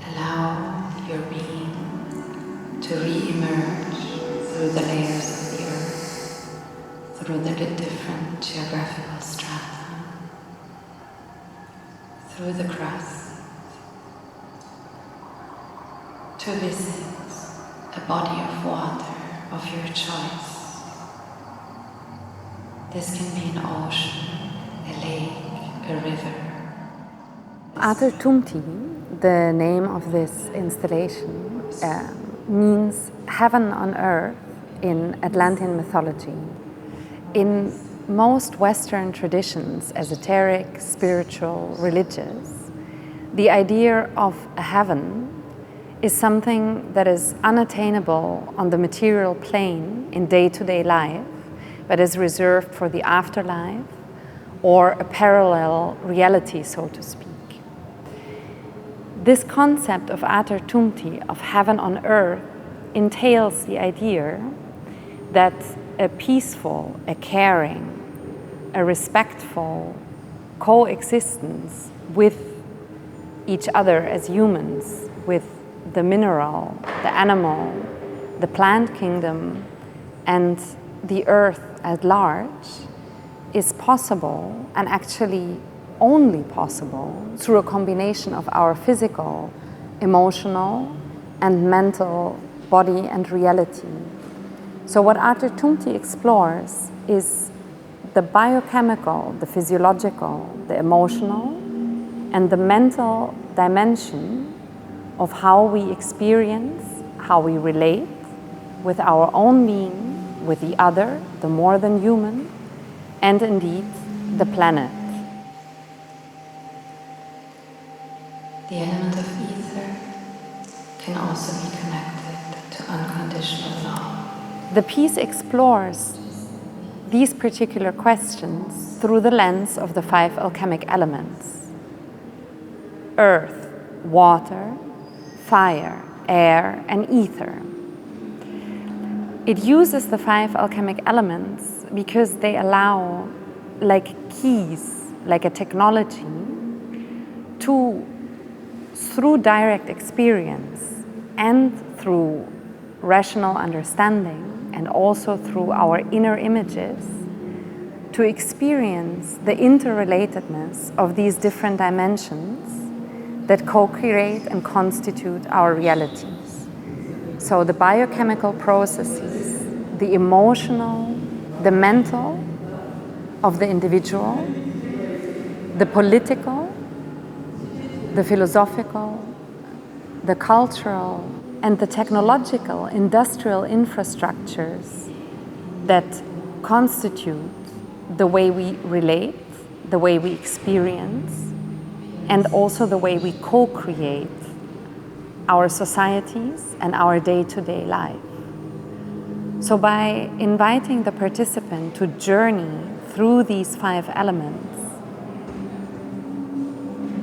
Allow your being to re-emerge through the layers of the earth, through the different geographical strata, through the crust, to visit a body of water of your choice. This can be an ocean, a lake, a river. ATER TUMTI, the name of this installation, means heaven on earth in Atlantean mythology. In most Western traditions, esoteric, spiritual, religious, the idea of a heaven is something that is unattainable on the material plane in day-to-day life, but is reserved for the afterlife or a parallel reality, so to speak. This concept of ATER TUMTI, of heaven on earth, entails the idea that a peaceful, a caring, a respectful coexistence with each other as humans, with the mineral, the animal, the plant kingdom, and the earth at large is possible, and actually only possible, through a combination of our physical, emotional, and mental body and reality. So what ATER TUMTI explores is the biochemical, the physiological, the emotional, and the mental dimension of how we experience, how we relate with our own being, with the other, the more than human, and indeed the planet. The element of ether can also be connected to unconditional love. The piece explores these particular questions through the lens of the 5 alchemic elements: earth, water, fire, air, and ether. It uses the 5 alchemic elements because they allow, like keys, like a technology, to, through direct experience and through rational understanding and also through our inner images, to experience the interrelatedness of these different dimensions that co-create and constitute our realities. So the biochemical processes, the emotional, the mental of the individual, the political, the philosophical, the cultural, and the technological industrial infrastructures that constitute the way we relate, the way we experience, and also the way we co-create our societies and our day-to-day life. So by inviting the participant to journey through these 5 elements,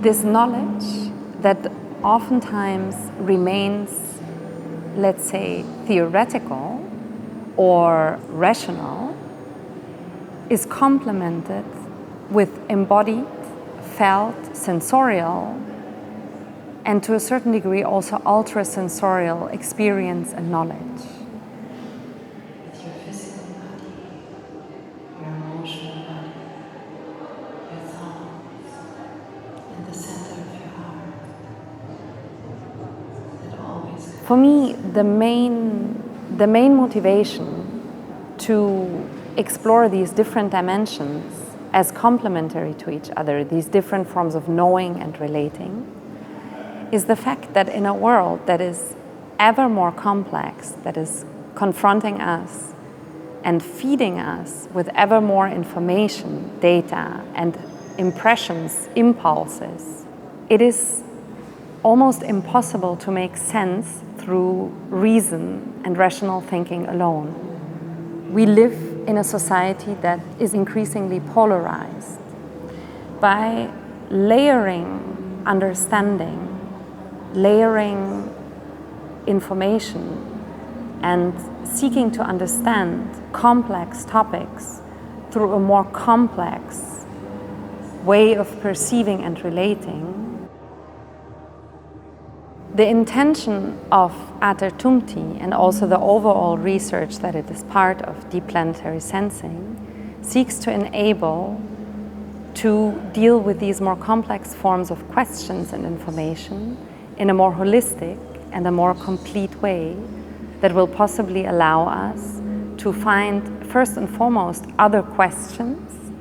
this knowledge that oftentimes remains, let's say, theoretical or rational, is complemented with embodied, felt, sensorial, and to a certain degree also ultrasensorial experience and knowledge. With your physical body, your emotional body, your thoughts, and the center of your heart, that always. For me, the main motivation to explore these different dimensions as complementary to each other, these different forms of knowing and relating, is the fact that in a world that is ever more complex, that is confronting us and feeding us with ever more information, data, and impressions, impulses, it is almost impossible to make sense through reason and rational thinking alone. We live in a society that is increasingly polarized. By layering understanding, layering information, and seeking to understand complex topics through a more complex way of perceiving and relating, The intention of ATER TUMTI and also the overall research that it is part of Deep Planetary Sensing seeks to enable to deal with these more complex forms of questions and information in a more holistic and a more complete way that will possibly allow us to find, first and foremost, other questions,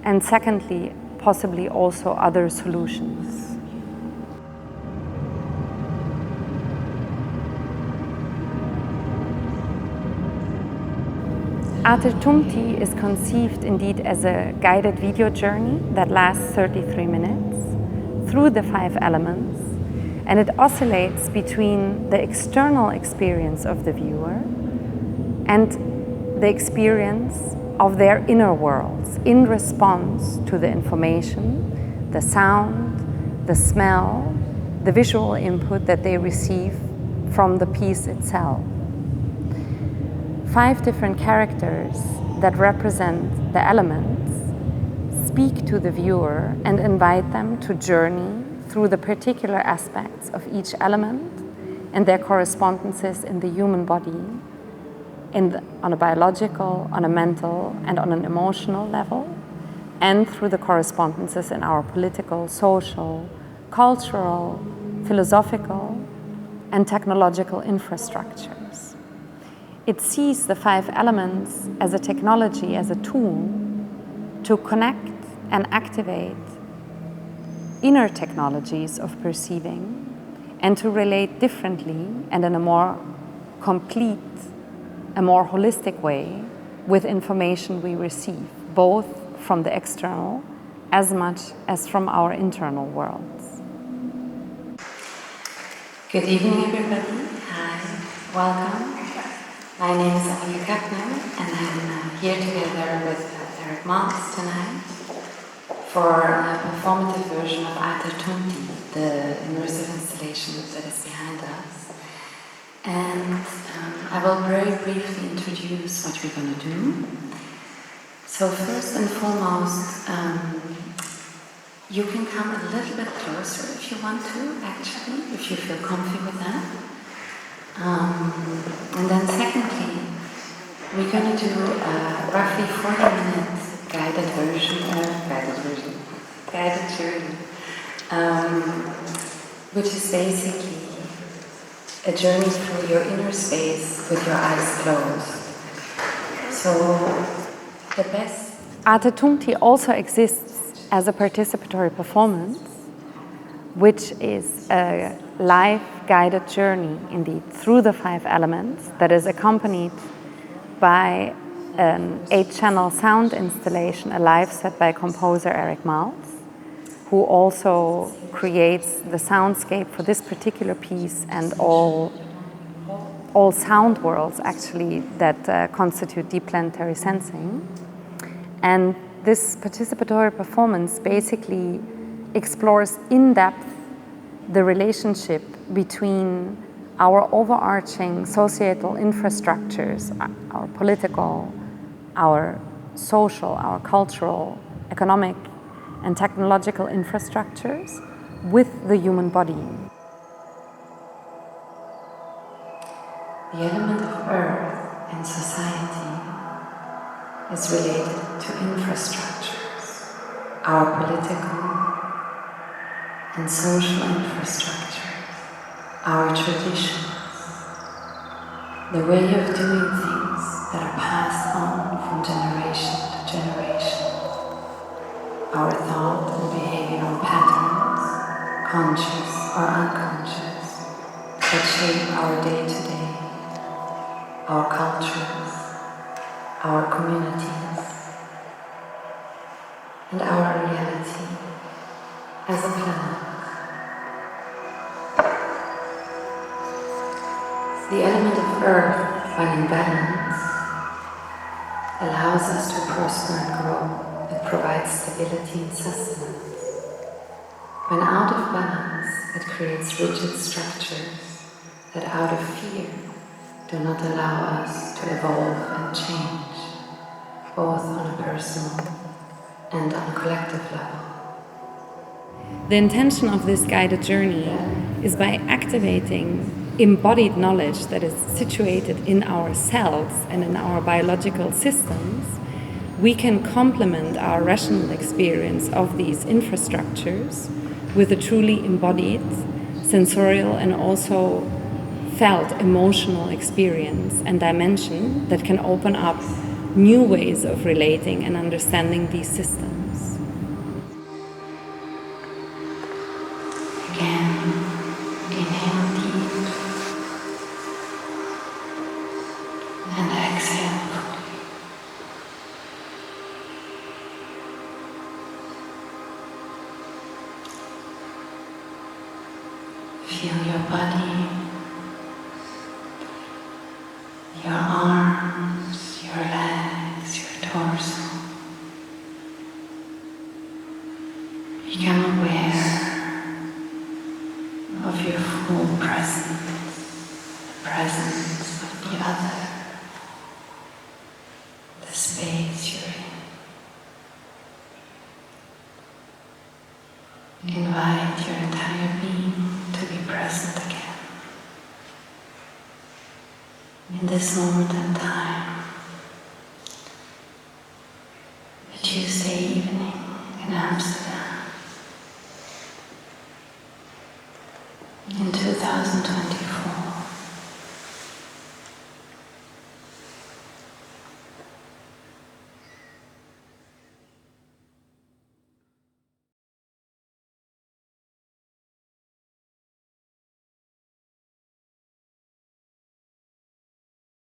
and secondly, possibly also other solutions. ATER TUMTI is conceived indeed as a guided video journey that lasts 33 minutes through the 5 elements, and it oscillates between the external experience of the viewer and the experience of their inner worlds in response to the information, the sound, the smell, the visual input that they receive from the piece itself. 5 different characters that represent the elements speak to the viewer and invite them to journey through the particular aspects of each element and their correspondences in the human body on a biological, on a mental, and on an emotional level, and through the correspondences in our political, social, cultural, philosophical, and technological infrastructures. It sees the 5 elements as a technology, as a tool to connect and activate inner technologies of perceiving and to relate differently and in a more complete, a more holistic way with information we receive, both from the external as much as from our internal worlds. Good evening, everybody. Hi, welcome. My name is Annika Kappner, and I'm here together with Eric Maltz tonight for a performative version of ATER TUMTI, the immersive installation that is behind us. And I will very briefly introduce what we're going to do. So first and foremost, you can come a little bit closer if you want to, actually, if you feel comfy with that. And then secondly, we're going to do a roughly 40-minute guided journey, which is basically a journey through your inner space with your eyes closed. So the best... ATER TUMTI also exists as a participatory performance, which is a live guided journey indeed through the 5 elements that is accompanied by an 8-channel sound installation, a live set by composer Eric Maltz, who also creates the soundscape for this particular piece and all sound worlds actually that constitute Deep Planetary Sensing. And this participatory performance basically explores in depth the relationship between our overarching societal infrastructures, our political, our social, our cultural, economic, and technological infrastructures with the human body. The element of earth in society is related to infrastructures, our political and social infrastructure, our traditions, the way of doing things that are passed on from generation to generation, our thought and behavioral patterns, conscious or unconscious, that shape our day-to-day, our cultures, our communities, and our reality as a planet. The element of earth, when in balance, allows us to prosper and grow. It provides stability and sustenance. When out of balance, it creates rigid structures that out of fear do not allow us to evolve and change, both on a personal and on a collective level. The intention of this guided journey is by activating embodied knowledge that is situated in our cells and in our biological systems, we can complement our rational experience of these infrastructures with a truly embodied, sensorial and also felt emotional experience and dimension that can open up new ways of relating and understanding these systems. Again, inhale deep and exhale fully. Feel your body, your arms, your legs, your torso. Become aware of your full presence, the presence of the other, the space you're in. Invite your entire being to be present again. In this moment and time, a Tuesday evening in Amsterdam, in 2020.